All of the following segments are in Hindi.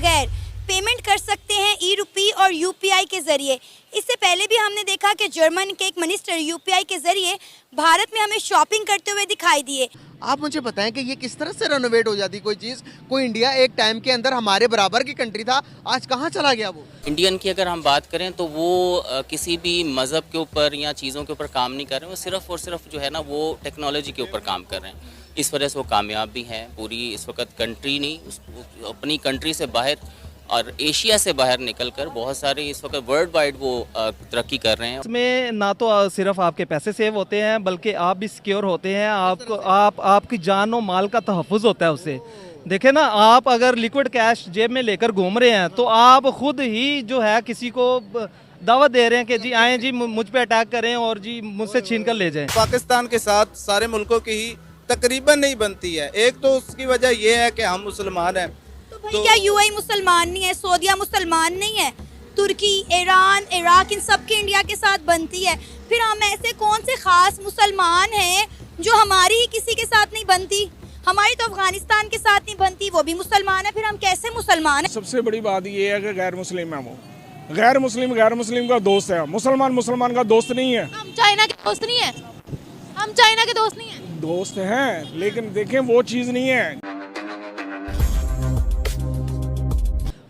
बगैर पेमेंट कर सकते हैं ई-रुपी और यूपीआई के ज़रिए। इससे पहले भी हमने देखा कि जर्मन के एक मिनिस्टर यूपीआई के ज़रिए भारत में हमें शॉपिंग करते हुए दिखाई दिए। आप मुझे बताएं कि ये किस तरह से रेनोवेट हो जाती कोई चीज़, कोई इंडिया एक टाइम के अंदर हमारे बराबर की कंट्री था, आज कहाँ चला गया वो? इंडियन की अगर हम बात करें तो वो किसी भी मज़हब के ऊपर या चीज़ों के ऊपर काम नहीं कर रहे हैं, वो सिर्फ़ और सिर्फ जो है ना वो टेक्नोलॉजी के ऊपर काम कर रहे हैं। इस वजह से वो कामयाब भी हैं। पूरी इस वक्त कंट्री नहीं, अपनी कंट्री से बाहर और एशिया से बाहर निकलकर बहुत सारे इस वक्त वर्ल्ड वाइड वो तरक्की कर रहे हैं। इसमें ना तो सिर्फ आपके पैसे सेव होते हैं बल्कि आप भी सिक्योर होते हैं। आपकी जान और माल का तहफ़्फ़ुज़ होता है उससे। देखे ना, आप अगर लिक्विड कैश जेब में लेकर घूम रहे हैं तो आप खुद ही जो है किसी को दावत दे रहे हैं कि जी आएँ जी मुझ पे अटैक करें और जी मुझसे छीन कर ले जाएं। पाकिस्तान के साथ सारे मुल्कों की ही तकरीबन नहीं बनती है। एक तो उसकी वजह यह है कि हम मुसलमान हैं। तो क्या यूएई मुसलमान नहीं है, सऊदीया मुसलमान नहीं है, तुर्की, ईरान, इराक, इन सब की इंडिया के साथ बनती है। फिर हम ऐसे कौन से खास मुसलमान हैं जो हमारी ही किसी के साथ नहीं बनती? हमारी तो अफगानिस्तान के साथ नहीं बनती, वो भी मुसलमान है, फिर हम कैसे मुसलमान हैं? सबसे बड़ी बात ये है कि गैर मुस्लिम है वो। गैर मुस्लिम का दोस्त है, मुसलमान का दोस्त नहीं है। हम चाइना के दोस्त नहीं है, हम चाइना के दोस्त नहीं है। दोस्त हैं लेकिन देखें वो चीज़ नहीं है।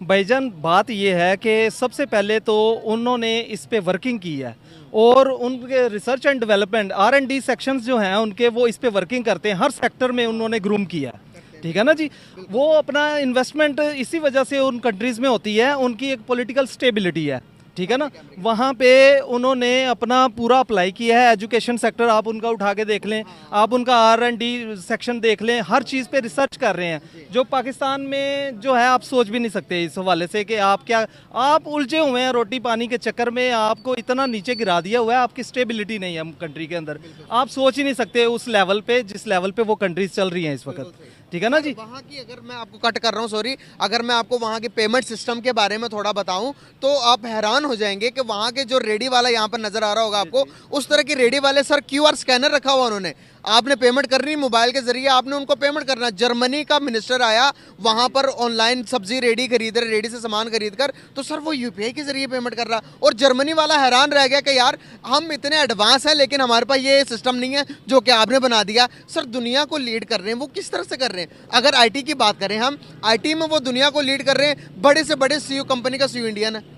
भाईजान, बात ये है कि सबसे पहले तो उन्होंने इस पे वर्किंग की है और उनके research and development R&D sections जो हैं उनके, वो इस पे वर्किंग करते हैं। हर सेक्टर में उन्होंने ग्रूम किया है, ठीक है ना जी। वो अपना इन्वेस्टमेंट इसी वजह से उन कंट्रीज़ में होती है, उनकी एक पॉलिटिकल स्टेबिलिटी है, ठीक है ना। वहाँ पे उन्होंने अपना पूरा अप्लाई किया है। एजुकेशन सेक्टर आप उनका उठा के देख लें, आप उनका R&D सेक्शन देख लें, हर चीज़ पे रिसर्च कर रहे हैं जो पाकिस्तान में जो है आप सोच भी नहीं सकते इस हवाले से कि आप उलझे हुए हैं रोटी पानी के चक्कर में। आपको इतना नीचे गिरा दिया हुआ है, आपकी स्टेबिलिटी नहीं है कंट्री के अंदर। आप सोच ही नहीं सकते उस लेवल पे जिस लेवल पे वो कंट्रीज चल रही हैं इस वक्त, ठीक है ना जी। वहाँ की, अगर मैं आपको कट कर रहा हूँ, सॉरी, अगर मैं आपको वहाँ के पेमेंट सिस्टम के बारे में थोड़ा बताऊँ तो आप हैरान हो जाएंगे कि वहाँ के जो रेडी वाला यहाँ पर नजर आ रहा होगा आपको, उस तरह के रेडी वाले सर QR स्कैनर रखा हुआ उन्होंने। आपने पेमेंट करनी मोबाइल के जरिए, आपने उनको पेमेंट करना। जर्मनी का मिनिस्टर आया वहाँ पर, ऑनलाइन सब्जी रेडी खरीद रहे, रेडी से सामान खरीद कर, तो सर वो UPI के जरिए पेमेंट कर रहा। और जर्मनी वाला हैरान रह गया कि यार हम इतने एडवांस हैं लेकिन हमारे पास ये सिस्टम नहीं है जो कि आपने बना दिया। सर दुनिया को लीड कर रहे हैं, वो किस तरह से कर रहे हैं? अगर IT की बात करें हम, IT में वो दुनिया को लीड कर रहे हैं। बड़े से बड़े CEO कंपनी का CEO इंडियन है।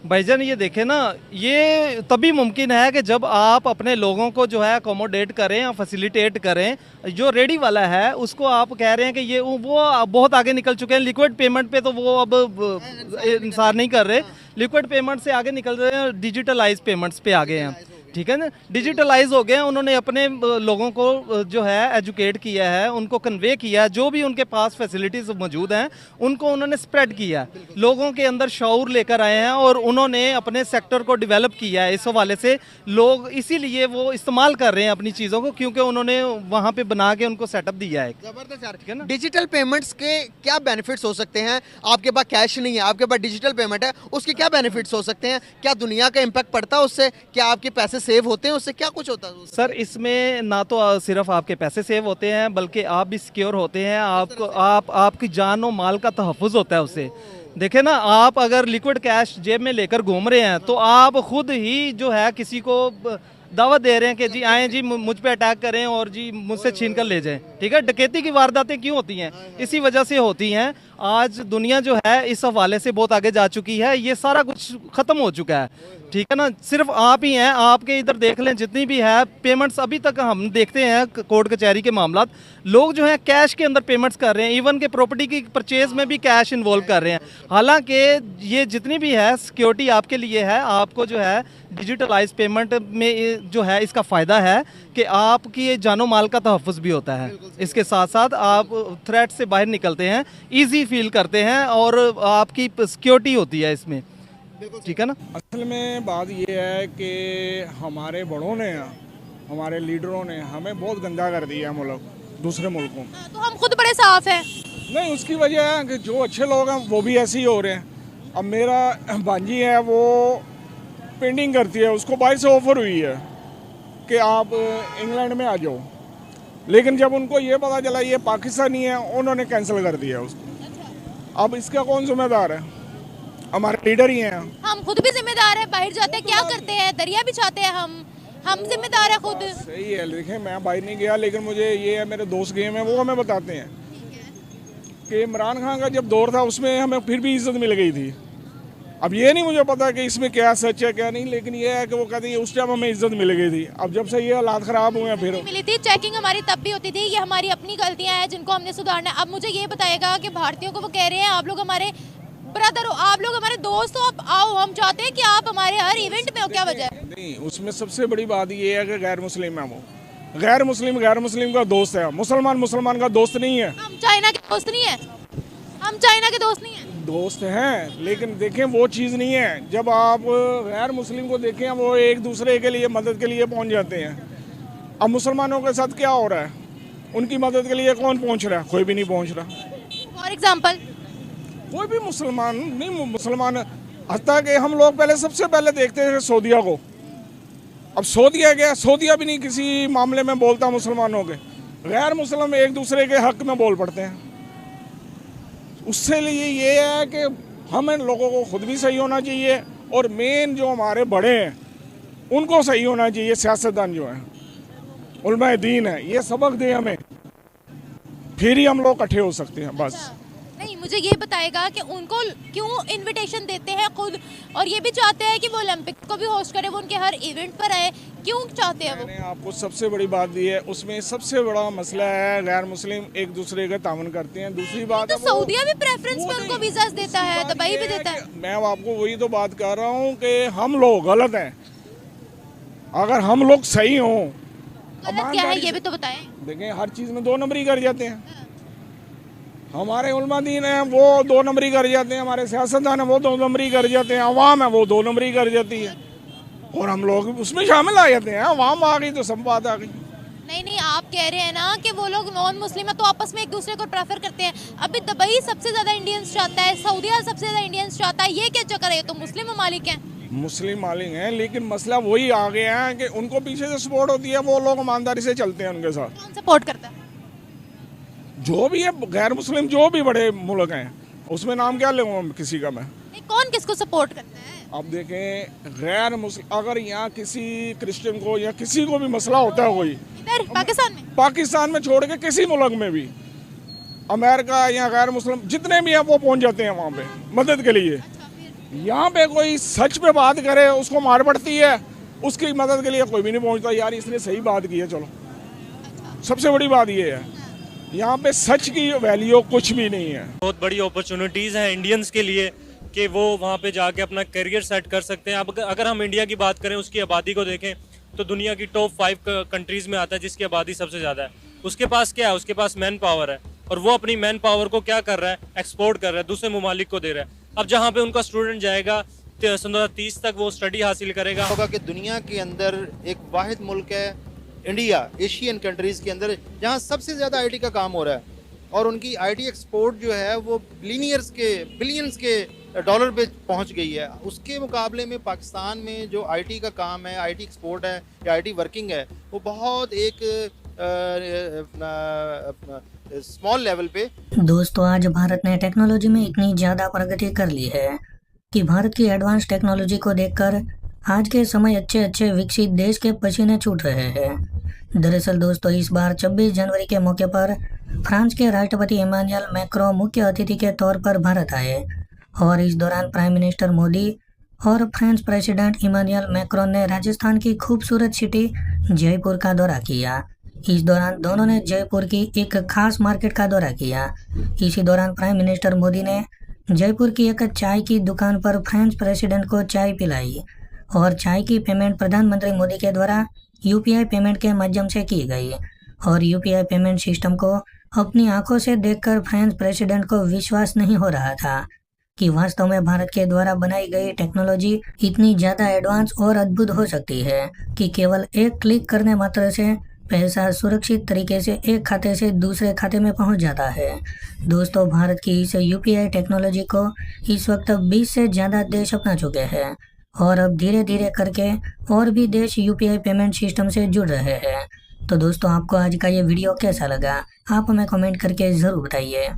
भाईजान ये देखें ना, ये तभी मुमकिन है कि जब आप अपने लोगों को जो है अकोमोडेट करें या फैसिलिटेट करें। जो रेडी वाला है उसको आप कह रहे हैं कि ये वो बहुत आगे निकल चुके हैं। लिक्विड पेमेंट पे तो वो अब इंसार नहीं कर रहे, लिक्विड पेमेंट से आगे निकल रहे हैं, डिजिटलाइज पेमेंट्स पे आगे हैं, ठीक है ना। डिजिटलाइज हो गए हैं, उन्होंने अपने लोगों को जो है एजुकेट किया है, उनको कन्वे किया है, जो भी उनके पास फैसिलिटीज़ मौजूद हैं उनको उन्होंने स्प्रेड किया है। लोगों के अंदर शऊर लेकर आए हैं और उन्होंने अपने सेक्टर को डेवलप किया है। इस हवाले से लोग इसीलिए वो इस्तेमाल कर रहे हैं अपनी चीज़ों को, क्योंकि उन्होंने वहाँ पे बना के उनको सेटअप दिया है। जबरदस्त यार, ठीक है ना। डिजिटल पेमेंट्स के क्या बेनिफिट्स हो सकते हैं? आपके पास कैश नहीं है, आपके पास डिजिटल पेमेंट है, उसके क्या बेनिफिट्स हो सकते हैं? क्या दुनिया का इम्पैक्ट पड़ता है उससे? क्या आपके पैसे सेव होते हैं उससे? क्या कुछ होता है सर? इसमें ना तो सिर्फ आपके पैसे सेव होते हैं बल्कि आप भी सिक्योर होते हैं। आपकी जान और माल का तहफ़्फ़ुज़ होता है उससे। देखे ना, आप अगर लिक्विड कैश जेब में लेकर घूम रहे हैं तो आप खुद ही जो है किसी को दावत दे रहे हैं कि जी आएँ जी मुझ पे अटैक करें और जी मुझसे छीन कर ले जाएं, ठीक है। डकैती की वारदातें क्यों होती हैं? इसी वजह से होती हैं। आज दुनिया जो है इस हवाले से बहुत आगे जा चुकी है, ये सारा कुछ ख़त्म हो चुका है, ठीक है ना। सिर्फ आप ही हैं, आपके इधर देख लें जितनी भी है पेमेंट्स, अभी तक हम देखते हैं कोर्ट कचहरी के मामला, लोग जो हैं कैश के अंदर पेमेंट्स कर रहे हैं, इवन के प्रॉपर्टी की परचेज में भी कैश इन्वॉल्व कर रहे हैं। हालांकि ये जितनी भी है सिक्योरिटी आपके लिए है, आपको जो है डिजिटलाइज पेमेंट में जो है इसका फ़ायदा है कि आपकी जानो माल का तहफ़्फ़ुज़ भी होता है। इसके साथ साथ आप थ्रेट से बाहर निकलते हैं, ईजी फील करते हैं और आपकी सिक्योरिटी होती है इसमें, ठीक है ना। असल में बात ये है कि हमारे बड़ों ने, हमारे लीडरों ने हमें बहुत गंदा कर दिया है मुल्क दूसरे मुल्कों। तो हम खुद बड़े साफ हैं। नहीं, उसकी वजह है कि जो अच्छे लोग हैं वो भी ऐसे ही हो रहे हैं। अब मेरा भांजी है, वो पेंटिंग करती है, उसको बाहर से ऑफ़र हुई है कि आप इंग्लैंड में आ जाओ, लेकिन जब उनको ये पता चला ये पाकिस्तानी है, उन्होंने कैंसिल कर दिया उसको। अब इसका कौन जिम्मेदार है? हमारे लीडर ही हैं। हम खुद भी जिम्मेदार हैं, बाहर जाते हैं क्या करते हैं, दरिया बिछाते हैं हम जिम्मेदार हैं खुद। सही है, देखें मैं बाहर नहीं गया, लेकिन मुझे ये है, मेरे दोस्त गए हैं, वो हमें बताते हैं कि इमरान खान का जब दौर था उसमें हमें फिर भी इज्जत मिल गई थी। अब ये नहीं मुझे पता कि इसमें क्या सच है क्या नहीं, लेकिन ये है कि वो कहते हैं उस टाइम हमें इज्जत मिल गई थी। अब जब से ये हालात ख़राब हुए हैं फिर मिली थी, चेकिंग हमारी तब भी होती थी। ये हमारी अपनी गलतियां हैं जिनको हमने सुधारना है। अब मुझे ये बताएगा कि भारतीयों को वो कह रहे हैं आप लोग हमारे ब्रदर हो, आप लोग हमारे दोस्त हो, आप आओ, हम चाहते हैं कि आप हमारे हर इवेंट में हो, क्या वजह है? नहीं, उसमें सबसे बड़ी बात ये है कि गैर मुस्लिम है वो। गैर मुस्लिम का दोस्त है, मुसलमान का दोस्त नहीं है। हम चाइना के दोस्त नहीं है, हम चाइना के दोस्त नहीं है। दोस्त हैं, लेकिन देखें वो चीज़ नहीं है। जब आप गैर मुस्लिम को देखें वो एक दूसरे के लिए मदद के लिए पहुंच जाते हैं। अब मुसलमानों के साथ क्या हो रहा है? उनकी मदद के लिए कौन पहुंच रहा है? कोई भी नहीं पहुंच रहा। फॉर एग्जाम्पल कोई भी मुसलमान हत्ता कि हम लोग पहले सबसे पहले देखते थे सऊदिया को। अब सऊदिया गया, सऊदिया भी नहीं किसी मामले में बोलता मुसलमानों के। गैर मुस्लिम एक दूसरे के हक में बोल पड़ते हैं। उससे लिए ये है कि हमें लोगों को खुद भी सही होना चाहिए और मेन जो हमारे बड़े हैं उनको सही होना चाहिए। सियासतदान जो हैं, उलमा दीन है, ये सबक दें हमें, फिर ही हम लोग इकट्ठे हो सकते हैं। बस नहीं, मुझे ये बताएगा कि उनको क्यों इनविटेशन देते हैं खुद, और ये भी चाहते हैं कि वो ओलंपिक को भी होस्ट करे, वो उनके हर इवेंट पर आए, क्यों चाहते हैं वो? मैंने आपको सबसे बड़ी बात दी है, उसमें सबसे बड़ा मसला है गैर मुस्लिम एक दूसरे का तावन करते हैं। दूसरी बात तो सऊदिया भी प्रेफरेंस में उनको वीजास देता है, दुबई भी देता है। मैं आपको वही तो बात कर रहा हूँ कि हम लोग गलत हैं। अगर हम लोग सही हों, गलत क्या है ये भी तो बताएं। देखें हर चीज़ में 2 नंबरी कर जाते हैं। हमारे उलमा दीन है वो 2 नंबरी कर जाते हैं, हमारे सियासतदान है वो 2 नंबरी कर जाते हैं, अवाम है वो 2 नंबरी कर जाती है, और हम लोग उसमें शामिल आ जाते हैं। अवाम आ गई तो सब बात आ गई। नहीं, आप कह रहे हैं ना कि वो लोग नॉन मुस्लिम है तो आपस में एक दूसरे को प्रेफर करते हैं। अभी दुबई सबसे ज्यादा इंडियंस चाहता है, सऊदीया सबसे ज्यादा इंडियंस चाहता है, ये क्या चक्कर है? तो मुस्लिम ममालिक हैं, मुस्लिम मालिक हैं, लेकिन मसला वही आ गया है कि उनको पीछे से सपोर्ट होती है, वो लोग ईमानदारी से चलते हैं उनके साथ। कौन सपोर्ट करता है? जो भी है गैर मुस्लिम, जो भी बड़े मुल्क हैं, उसमें नाम क्या लूँगा किसी का मैं? नहीं, कौन किसको सपोर्ट करता है? अब देखें गैर मुस्लिम, अगर यहाँ किसी क्रिश्चियन को या किसी को भी मसला होता है कोई, इधर पाकिस्तान में छोड़ के किसी मुल्क में भी, अमेरिका या गैर मुस्लिम जितने भी हैं वो पहुँच जाते हैं वहाँ पे मदद के लिए। यहाँ पे कोई सच पे बात करे उसको मार पड़ती है, उसकी मदद के लिए कोई भी नहीं पहुँचता। यार इसने सही बात की है, चलो। सबसे बड़ी बात ये है यहाँ पे सच की वैल्यू कुछ भी नहीं है। बहुत बड़ी अपॉर्चुनिटीज़ हैं इंडियंस के लिए कि वो वहाँ पे जाके अपना करियर सेट कर सकते हैं। अब अगर हम इंडिया की बात करें, उसकी आबादी को देखें तो दुनिया की टॉप 5 कंट्रीज़ में आता है जिसकी आबादी सबसे ज़्यादा है। उसके पास क्या है? उसके पास मैन पावर है, और वो अपनी मैन पावर को क्या कर रहा है? एक्सपोर्ट कर रहा है, दूसरे ममालिक को दे रहा है। अब जहाँ पे उनका स्टूडेंट जाएगा 2030 तक वो स्टडी हासिल करेगा। होगा कि दुनिया के अंदर एक वाहिद मुल्क है इंडिया, एशियन कंट्रीज़ के अंदर, जहाँ सबसे ज़्यादा आईटी का काम हो रहा है, और उनकी आईटी एक्सपोर्ट जो है वो बिलियंस के डॉलर पे पहुंच गई है। उसके मुकाबले में पाकिस्तान में जो आईटी का काम है, आईटी एक्सपोर्ट है या आईटी वर्किंग है, वो बहुत एक स्मॉल लेवल पे। दोस्तों, आज भारत ने टेक्नोलॉजी में इतनी ज़्यादा प्रगति कर ली है कि भारत की एडवांस टेक्नोलॉजी को देखकर आज के समय अच्छे विकसित देश के पसीने छूट रहे हैं। दरअसल दोस्तों, इस बार 26 जनवरी के मौके पर फ्रांस के राष्ट्रपति इमानुएल मैक्रों मुख्य अतिथि के तौर पर भारत आए, और इस दौरान प्राइम मिनिस्टर मोदी और फ्रेंच प्रेसिडेंट इमानुएल मैक्रों ने राजस्थान की खूबसूरत सिटी जयपुर का दौरा किया। इस दौरान दोनों ने जयपुर की एक खास मार्केट का दौरा किया। इसी दौरान प्राइम मिनिस्टर मोदी ने जयपुर की एक चाय की दुकान पर फ्रेंच प्रेसिडेंट को चाय पिलाई, और चाय की पेमेंट प्रधानमंत्री मोदी के द्वारा यूपीआई पेमेंट के माध्यम से की गई, और यूपीआई पेमेंट सिस्टम को अपनी आंखों से देखकर फ्रेंच प्रेसिडेंट को विश्वास नहीं हो रहा था कि वास्तव में भारत के द्वारा बनाई गई टेक्नोलॉजी इतनी ज़्यादा एडवांस और अद्भुत हो सकती है कि केवल एक क्लिक करने मात्र से पैसा सुरक्षित तरीके से एक खाते से दूसरे खाते में पहुंच जाता है। दोस्तों, भारत की इस यूपीआई टेक्नोलॉजी को इस वक्त 20 से ज़्यादा देश अपना चुके हैं, और अब धीरे धीरे करके और भी देश यूपीआई पेमेंट सिस्टम से जुड़ रहे हैं। तो दोस्तों, आपको आज का ये वीडियो कैसा लगा? आप हमें कमेंट करके ज़रूर बताइए।